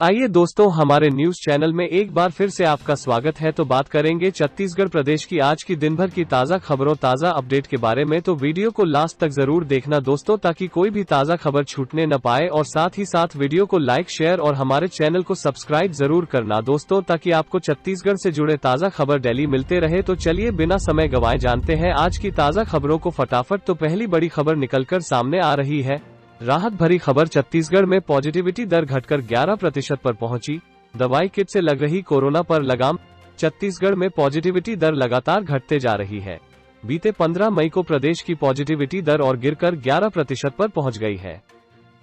आइए दोस्तों, हमारे न्यूज चैनल में एक बार फिर से आपका स्वागत है। तो बात करेंगे छत्तीसगढ़ प्रदेश की आज की दिन भर की ताजा खबरों, ताजा अपडेट के बारे में। तो वीडियो को लास्ट तक जरूर देखना दोस्तों, ताकि कोई भी ताजा खबर छूटने न पाए। और साथ ही साथ वीडियो को लाइक, शेयर और हमारे चैनल को सब्सक्राइब जरूर करना दोस्तों, ताकि आपको छत्तीसगढ़ से जुड़े ताजा खबर डेली मिलते रहे। तो चलिए बिना समय गंवाए जानते हैं आज की ताजा खबरों को फटाफट। तो पहली बड़ी खबर निकलकर सामने आ रही है। राहत भरी खबर, छत्तीसगढ़ में पॉजिटिविटी दर घटकर 11% पर पहुंची। दवाई किट से लग रही कोरोना पर लगाम। छत्तीसगढ़ में पॉजिटिविटी दर लगातार घटते जा रही है। बीते 15 मई को प्रदेश की पॉजिटिविटी दर और गिरकर 11% पर पहुंच गई है।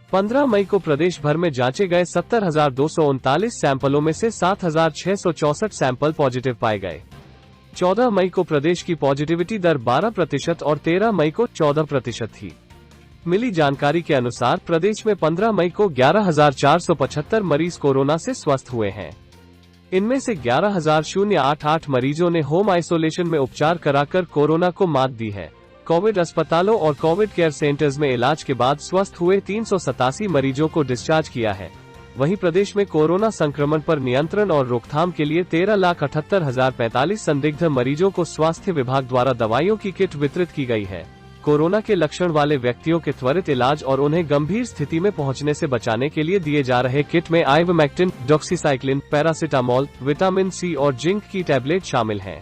15 मई को प्रदेश भर में जांचे गए 70,239 सैंपलों में से 7,664 सैंपल पॉजिटिव पाए गए। 14 मई को प्रदेश की पॉजिटिविटी दर 12% और 13 मई को 14% थी। मिली जानकारी के अनुसार प्रदेश में 15 मई को 11,475 मरीज कोरोना से स्वस्थ हुए हैं। इनमें से 11,088 मरीजों ने होम आइसोलेशन में उपचार कराकर कोरोना को मात दी है। कोविड अस्पतालों और कोविड केयर सेंटर्स में इलाज के बाद स्वस्थ हुए 387 मरीजों को डिस्चार्ज किया है। वहीं प्रदेश में कोरोना संक्रमण पर नियंत्रण और रोकथाम के लिए 13,78,045 संदिग्ध मरीजों को स्वास्थ्य विभाग द्वारा दवाइयों की किट वितरित की गई है। कोरोना के लक्षण वाले व्यक्तियों के त्वरित इलाज और उन्हें गंभीर स्थिति में पहुंचने से बचाने के लिए दिए जा रहे किट में ivermectin, doxycycline, paracetamol, vitamin C और जिंक की टैबलेट शामिल हैं।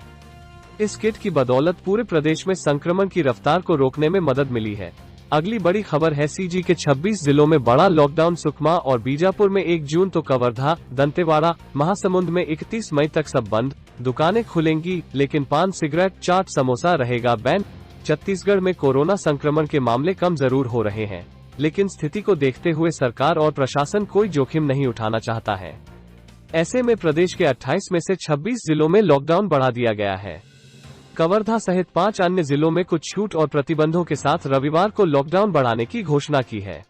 इस किट की बदौलत पूरे प्रदेश में संक्रमण की रफ्तार को रोकने में मदद मिली है। अगली बड़ी खबर है, सीजी के 26 जिलों में बड़ा लॉकडाउन। सुकमा और बीजापुर में 1 जून तो कवर्धा, दंतेवाड़ा, महासमुंद में 31 मई तक सब बंद। दुकानें खुलेंगी लेकिन पान, सिगरेट, चाट, समोसा रहेगा बैन। छत्तीसगढ़ में कोरोना संक्रमण के मामले कम जरूर हो रहे हैं, लेकिन स्थिति को देखते हुए सरकार और प्रशासन कोई जोखिम नहीं उठाना चाहता है। ऐसे में प्रदेश के 28 में से 26 जिलों में लॉकडाउन बढ़ा दिया गया है। कवर्धा सहित 5 अन्य जिलों में कुछ छूट और प्रतिबंधों के साथ रविवार को लॉकडाउन बढ़ाने की घोषणा की है।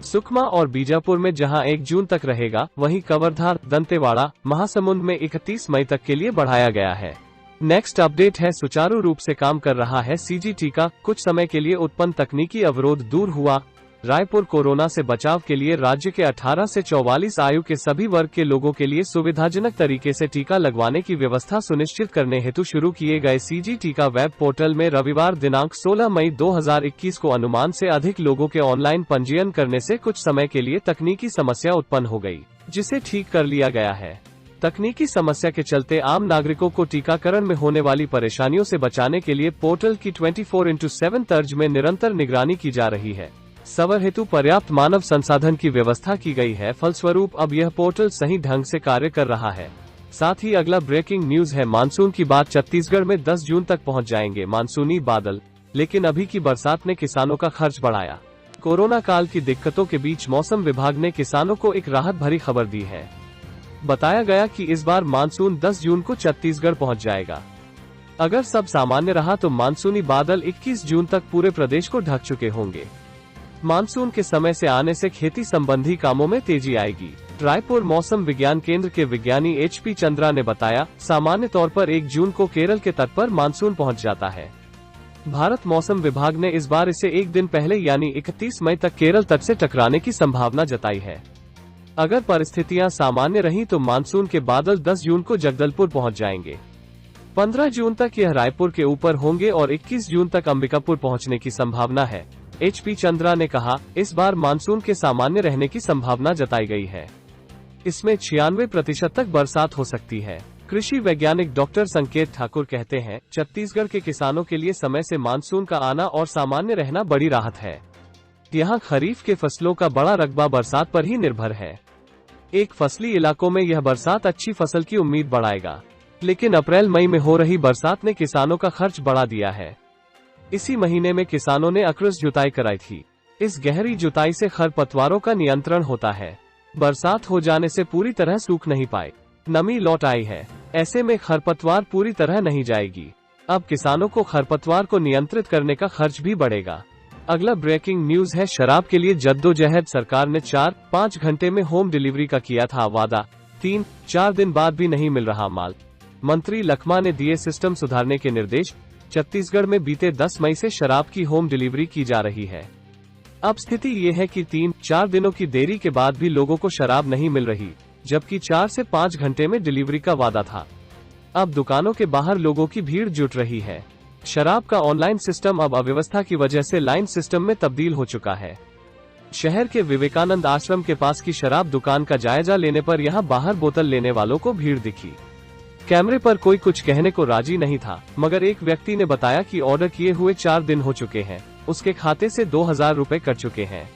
सुकमा और बीजापुर में जहां 1 जून तक रहेगा, वहीं कवर्धा, दंतेवाड़ा, महासमुंद में 31 मई तक के लिए बढ़ाया गया है। नेक्स्ट अपडेट है, सुचारू रूप से काम कर रहा है सीजी टीका। कुछ समय के लिए उत्पन्न तकनीकी अवरोध दूर हुआ। रायपुर कोरोना से बचाव के लिए राज्य के 18 से 44 आयु के सभी वर्ग के लोगों के लिए सुविधाजनक तरीके से टीका लगवाने की व्यवस्था सुनिश्चित करने हेतु शुरू किए गए सीजी टीका वेब पोर्टल में रविवार दिनांक 16 मई 2021 को अनुमान से अधिक लोगों के ऑनलाइन पंजीयन करने से कुछ समय के लिए तकनीकी समस्या उत्पन्न हो गई, जिसे ठीक कर लिया गया है। तकनीकी समस्या के चलते आम नागरिकों को टीकाकरण में होने वाली परेशानियों से बचाने के लिए पोर्टल की 24/7 तर्ज में निरंतर निगरानी की जा रही है। सवर हेतु पर्याप्त मानव संसाधन की व्यवस्था की गई है। फलस्वरूप अब यह पोर्टल सही ढंग से कार्य कर रहा है। साथ ही अगला ब्रेकिंग न्यूज है, मानसून की बात। छत्तीसगढ़ में 10 जून तक पहुंच जाएंगे मानसूनी बादल, लेकिन अभी की बरसात ने किसानों का खर्च बढ़ाया। कोरोना काल की दिक्कतों के बीच मौसम विभाग ने किसानों को एक राहत भरी खबर दी है। बताया गया कि इस बार मानसून 10 जून को छत्तीसगढ़ पहुंच जाएगा। अगर सब सामान्य रहा तो मानसूनी बादल 21 जून तक पूरे प्रदेश को ढक चुके होंगे। मानसून के समय से आने से खेती संबंधी कामों में तेजी आएगी। रायपुर मौसम विज्ञान केंद्र के विज्ञानी HP चंद्रा ने बताया, सामान्य तौर पर 1 जून को केरल के तट पर मानसून पहुंच जाता है। भारत मौसम विभाग ने इस बार इसे 1 दिन पहले यानी 31 मई तक केरल तट से टकराने की संभावना जताई है। अगर परिस्थितियां सामान्य रहीं तो मानसून के बादल 10 जून को जगदलपुर पहुंच जाएंगे। 15 जून तक यह रायपुर के ऊपर होंगे और 21 जून तक अंबिकापुर पहुंचने की संभावना है। HP चंद्रा ने कहा, इस बार मानसून के सामान्य रहने की संभावना जताई गई है। इसमें 96% तक बरसात हो सकती है। कृषि वैज्ञानिक डॉक्टर संकेत ठाकुर कहते हैं, छत्तीसगढ़ के किसानों के लिए समय से मानसून का आना और सामान्य रहना बड़ी राहत है। यहाँ खरीफ के फसलों का बड़ा रकबा बरसात पर ही निर्भर है। एक फसली इलाकों में यह बरसात अच्छी फसल की उम्मीद बढ़ाएगा, लेकिन अप्रैल मई में हो रही बरसात ने किसानों का खर्च बढ़ा दिया है। इसी महीने में किसानों ने अक्रस जुताई कराई थी। इस गहरी जुताई से खरपतवारों का नियंत्रण होता है। बरसात हो जाने से पूरी तरह सूख नहीं पाए, नमी लौट आई है। ऐसे में खरपतवार पूरी तरह नहीं जाएगी। अब किसानों को खरपतवार को नियंत्रित करने का खर्च भी बढ़ेगा। अगला ब्रेकिंग न्यूज है, शराब के लिए जद्दोजहद। सरकार ने 4-5 घंटे में होम डिलीवरी का किया था वादा, 3-4 दिन बाद भी नहीं मिल रहा माल। मंत्री लखमा ने दिए सिस्टम सुधारने के निर्देश। छत्तीसगढ़ में बीते 10 मई से शराब की होम डिलीवरी की जा रही है। अब स्थिति ये है कि 3-4 दिनों की देरी के बाद भी लोगों को शराब नहीं मिल रही। जबकि 4 से 5 घंटे में डिलीवरी का वादा था। अब दुकानों के बाहर लोगों की भीड़ जुट रही है। शराब का ऑनलाइन सिस्टम अब अव्यवस्था की वजह से लाइन सिस्टम में तब्दील हो चुका है। शहर के विवेकानंद आश्रम के पास की शराब दुकान का जायजा लेने पर यहां बाहर बोतल लेने वालों को भीड़ दिखी। कैमरे पर कोई कुछ कहने को राजी नहीं था, मगर एक व्यक्ति ने बताया कि ऑर्डर किए हुए 4 दिन हो चुके हैं, उसके खाते से 2000 रुपए कट चुके हैं,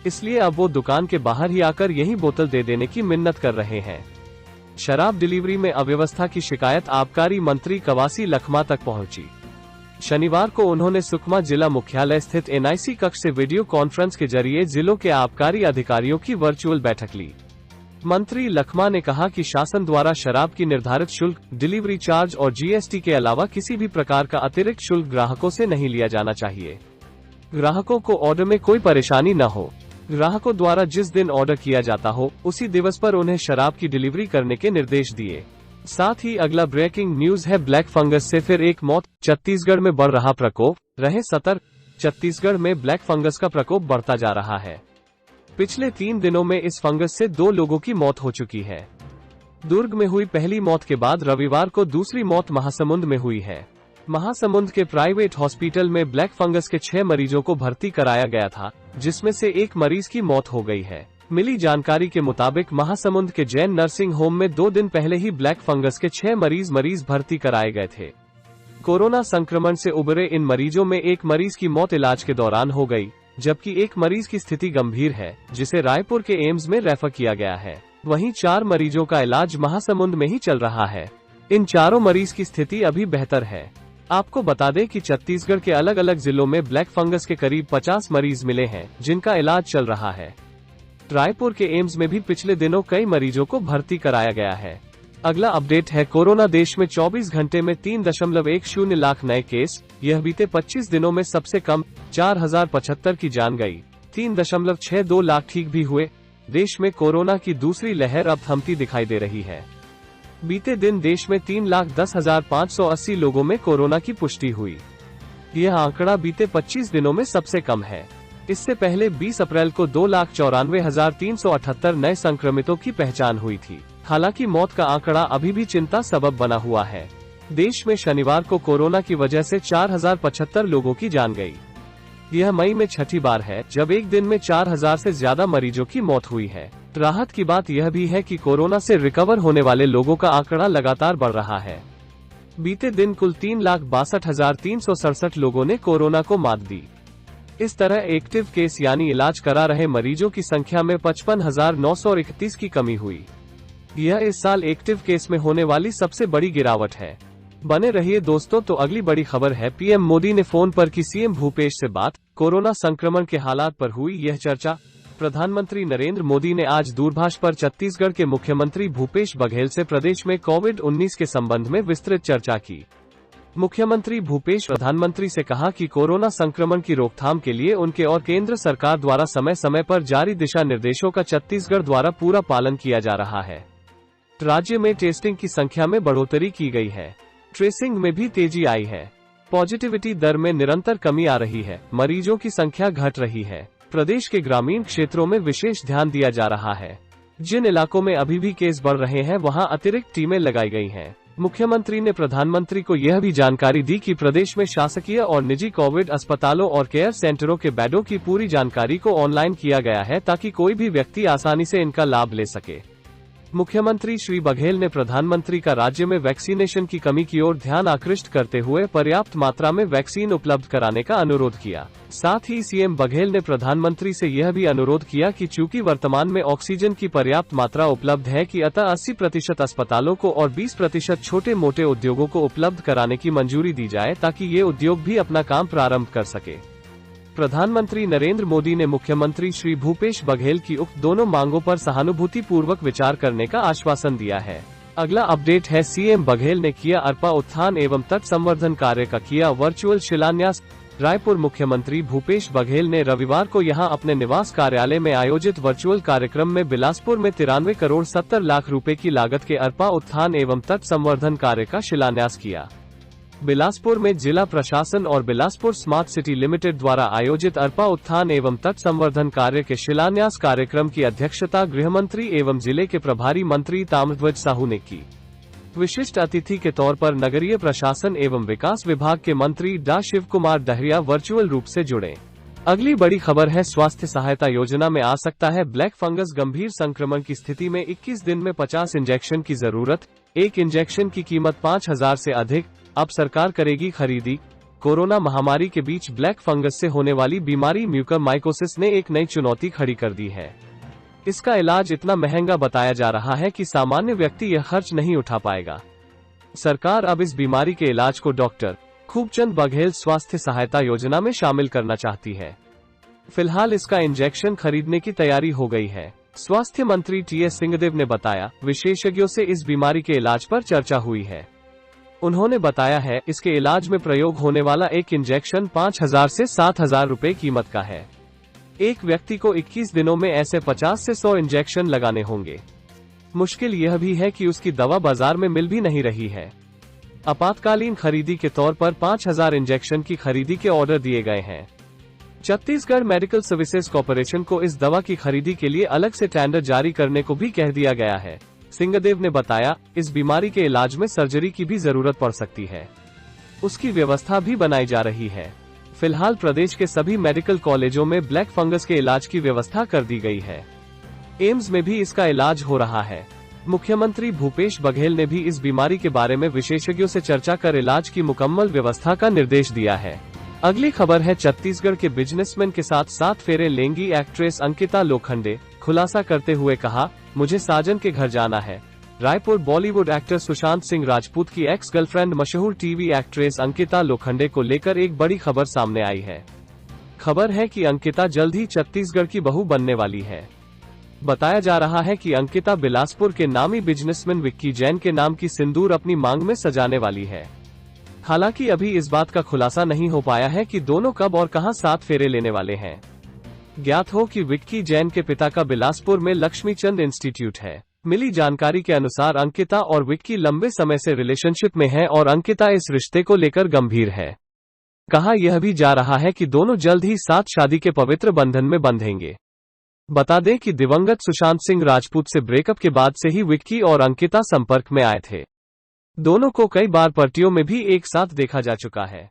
इसलिए अब वो दुकान के बाहर ही आकर यही बोतल दे देने की मिन्नत कर रहे हैं। शराब डिलीवरी में अव्यवस्था की शिकायत आबकारी मंत्री कवासी लखमा तक पहुंची। शनिवार को उन्होंने सुकमा जिला मुख्यालय स्थित एनआईसी कक्ष से वीडियो कॉन्फ्रेंस के जरिए जिलों के आबकारी अधिकारियों की वर्चुअल बैठक ली। मंत्री लखमा ने कहा कि शासन द्वारा शराब की निर्धारित शुल्क, डिलीवरी चार्ज और जीएसटी के अलावा किसी भी प्रकार का अतिरिक्त शुल्क ग्राहकों से नहीं लिया जाना चाहिए। ग्राहकों को ऑर्डर में कोई परेशानी न हो। ग्राहकों द्वारा जिस दिन ऑर्डर किया जाता हो, उसी दिवस पर उन्हें शराब की डिलीवरी करने के निर्देश दिए। साथ ही अगला ब्रेकिंग न्यूज है, ब्लैक फंगस से फिर एक मौत, छत्तीसगढ़ में बढ़ रहा प्रकोप, रहे सतर्क। छत्तीसगढ़ में ब्लैक फंगस का प्रकोप बढ़ता जा रहा है। पिछले 3 दिनों में इस फंगस से 2 लोगों की मौत हो चुकी है। दुर्ग में हुई पहली मौत के बाद रविवार को दूसरी मौत महासमुंद में हुई है। महासमुंद के प्राइवेट हॉस्पिटल में ब्लैक फंगस के 6 मरीजों को भर्ती कराया गया था, जिसमें से एक मरीज की मौत हो गई है। मिली जानकारी के मुताबिक महासमुंद के जैन नर्सिंग होम में 2 दिन पहले ही ब्लैक फंगस के 6 मरीज भर्ती कराए गए थे। कोरोना संक्रमण से उबरे इन मरीजों में एक मरीज की मौत इलाज के दौरान हो गई, जबकि एक मरीज की स्थिति गंभीर है, जिसे रायपुर के एम्स में रेफर किया गया है। वहीं 4 मरीजों का इलाज महासमुंद में ही चल रहा है। इन चारों मरीज की स्थिति अभी बेहतर है। आपको बता दें कि छत्तीसगढ़ के अलग अलग जिलों में ब्लैक फंगस के करीब 50 मरीज मिले हैं, जिनका इलाज चल रहा है। रायपुर के एम्स में भी पिछले दिनों कई मरीजों को भर्ती कराया गया है। अगला अपडेट है, कोरोना देश में 24 घंटे में 3.10 लाख नए केस, यह बीते 25 दिनों में सबसे कम। 4075 की जान गई, 3.62 लाख ठीक भी हुए। देश में कोरोना की दूसरी लहर अब थमती दिखाई दे रही है। बीते दिन देश में 3,10,580 लोगों में कोरोना की पुष्टि हुई। यह आंकड़ा बीते 25 दिनों में सबसे कम है। इससे पहले 20 अप्रैल को 2,94,378 नए संक्रमितों की पहचान हुई थी। हालांकि मौत का आंकड़ा अभी भी चिंता सबब बना हुआ है। देश में शनिवार को कोरोना की वजह से 4,075 लोगों की जान गई। यह मई में छठी बार है जब एक दिन में 4,000 से ज्यादा मरीजों की मौत हुई है। राहत की बात यह भी है कि कोरोना से रिकवर होने वाले लोगों का आंकड़ा लगातार बढ़ रहा है। बीते दिन कुल 3,62,367 लोगों ने कोरोना को मात दी। इस तरह एक्टिव केस यानी इलाज करा रहे मरीजों की संख्या में 55,931 की कमी हुई। यह इस साल एक्टिव केस में होने वाली सबसे बड़ी गिरावट है। बने रहिए दोस्तों। तो अगली बड़ी खबर है, पीएम मोदी ने फोन पर की सीएम भूपेश से बात, कोरोना संक्रमण के हालात पर हुई यह चर्चा। प्रधानमंत्री नरेंद्र मोदी ने आज दूरभाष पर छत्तीसगढ़ के मुख्यमंत्री भूपेश बघेल से प्रदेश में कोविड-19 के संबंध में विस्तृत चर्चा की। मुख्यमंत्री भूपेश प्रधानमंत्री से कहा कि कोरोना संक्रमण की रोकथाम के लिए उनके और केंद्र सरकार द्वारा समय समय पर जारी दिशा निर्देशों का छत्तीसगढ़ द्वारा पूरा पालन किया जा रहा है। राज्य में टेस्टिंग की संख्या में बढ़ोतरी की गई है। ट्रेसिंग में भी तेजी आई है। पॉजिटिविटी दर में निरंतर कमी आ रही है। मरीजों की संख्या घट रही है। प्रदेश के ग्रामीण क्षेत्रों में विशेष ध्यान दिया जा रहा है। जिन इलाकों में अभी भी केस बढ़ रहे हैं, वहां अतिरिक्त टीमें लगाई गई हैं। मुख्यमंत्री ने प्रधानमंत्री को यह भी जानकारी दी कि प्रदेश में शासकीय और निजी कोविड अस्पतालों और केयर सेंटरों के बेडों की पूरी जानकारी को ऑनलाइन किया गया है, ताकि कोई भी व्यक्ति आसानी से इनका लाभ ले सके। मुख्यमंत्री श्री बघेल ने प्रधानमंत्री का राज्य में वैक्सीनेशन की कमी की ओर ध्यान आकृष्ट करते हुए पर्याप्त मात्रा में वैक्सीन उपलब्ध कराने का अनुरोध किया। साथ ही सीएम बघेल ने प्रधानमंत्री से यह भी अनुरोध किया कि चूंकि वर्तमान में ऑक्सीजन की पर्याप्त मात्रा उपलब्ध है कि अतः 80% अस्पतालों को और 20% छोटे मोटे उद्योगों को उपलब्ध कराने की मंजूरी दी जाए, ताकि ये उद्योग भी अपना काम प्रारंभ कर सके। प्रधानमंत्री नरेंद्र मोदी ने मुख्यमंत्री श्री भूपेश बघेल की उक्त दोनों मांगों पर सहानुभूति पूर्वक विचार करने का आश्वासन दिया है। अगला अपडेट है, सीएम बघेल ने किया अरपा उत्थान एवं तट संवर्धन कार्य का किया वर्चुअल शिलान्यास। रायपुर मुख्यमंत्री भूपेश बघेल ने रविवार को यहां अपने निवास कार्यालय में आयोजित वर्चुअल कार्यक्रम में बिलासपुर में 93 करोड़ 70 लाख रुपए की लागत के अरपा उत्थान एवं तट संवर्धन कार्य का शिलान्यास किया। बिलासपुर में जिला प्रशासन और बिलासपुर स्मार्ट सिटी लिमिटेड द्वारा आयोजित अरपा उत्थान एवं तट संवर्धन कार्य के शिलान्यास कार्यक्रम की अध्यक्षता गृहमंत्री एवं जिले के प्रभारी मंत्री ताम्रध्वज साहू ने की। विशिष्ट अतिथि के तौर पर नगरीय प्रशासन एवं विकास विभाग के मंत्री डा शिव कुमार दहरिया वर्चुअल रूप से जुड़े। अगली बड़ी खबर है, स्वास्थ्य सहायता योजना में आ सकता है ब्लैक फंगस। गंभीर संक्रमण की स्थिति में 21 दिन में 50 इंजेक्शन की जरूरत, एक इंजेक्शन की कीमत 5,000 से अधिक। अब सरकार करेगी खरीदी। कोरोना महामारी के बीच ब्लैक फंगस से होने वाली बीमारी म्यूकरमाइकोसिस ने एक नई चुनौती खड़ी कर दी है। इसका इलाज इतना महंगा बताया जा रहा है कि सामान्य व्यक्ति यह खर्च नहीं उठा पाएगा। सरकार अब इस बीमारी के इलाज को डॉक्टर खूबचंद बघेल स्वास्थ्य सहायता योजना में शामिल करना चाहती है। फिलहाल इसका इंजेक्शन खरीदने की तैयारी हो गई है। स्वास्थ्य मंत्री टीएस सिंहदेव ने बताया, विशेषज्ञों से इस बीमारी के इलाज पर चर्चा हुई है। उन्होंने बताया है, इसके इलाज में प्रयोग होने वाला एक इंजेक्शन 5,000 से 7,000 रुपए कीमत का है। एक व्यक्ति को 21 दिनों में ऐसे 50 से 100 इंजेक्शन लगाने होंगे। मुश्किल यह भी है कि उसकी दवा बाजार में मिल भी नहीं रही है। आपातकालीन खरीदी के तौर पर 5,000 इंजेक्शन की खरीदी के ऑर्डर दिए गए हैं। छत्तीसगढ़ मेडिकल सर्विसेज कॉर्पोरेशन को इस दवा की खरीदी के लिए अलग से टेंडर जारी करने को भी कह दिया गया है। सिंहदेव ने बताया, इस बीमारी के इलाज में सर्जरी की भी जरूरत पड़ सकती है, उसकी व्यवस्था भी बनाई जा रही है। फिलहाल प्रदेश के सभी मेडिकल कॉलेजों में ब्लैक फंगस के इलाज की व्यवस्था कर दी गई है। एम्स में भी इसका इलाज हो रहा है। मुख्यमंत्री भूपेश बघेल ने भी इस बीमारी के बारे में विशेषज्ञों से चर्चा कर इलाज की मुकम्मल व्यवस्था का निर्देश दिया है। अगली खबर है, छत्तीसगढ़ के बिजनेसमैन के साथ 7 फेरे लेंगी एक्ट्रेस अंकिता लोखंडे। खुलासा करते हुए कहा, मुझे साजन के घर जाना है। रायपुर बॉलीवुड एक्टर सुशांत सिंह राजपूत की एक्स गर्लफ्रेंड मशहूर टीवी एक्ट्रेस अंकिता लोखंडे को लेकर एक बड़ी खबर सामने आई है। खबर है कि अंकिता जल्द ही छत्तीसगढ़ की बहू बनने वाली है। बताया जा रहा है कि अंकिता बिलासपुर के नामी बिजनेसमैन विक्की जैन के नाम की सिंदूर अपनी मांग में सजाने वाली है। हालांकि अभी इस बात का खुलासा नहीं हो पाया है कि दोनों कब और कहां 7 फेरे लेने वाले हैं। ज्ञात हो कि विक्की जैन के पिता का बिलासपुर में लक्ष्मीचंद इंस्टीट्यूट है। मिली जानकारी के अनुसार अंकिता और विक्की लंबे समय से रिलेशनशिप में है और अंकिता इस रिश्ते को लेकर गंभीर है। कहा यह भी जा रहा है कि दोनों जल्द ही साथ शादी के पवित्र बंधन में बंधेंगे। बता दें कि दिवंगत सुशांत सिंह राजपूत से ब्रेकअप के बाद से ही विक्की और अंकिता संपर्क में आए थे। दोनों को कई बार पार्टियों में भी एक साथ देखा जा चुका है।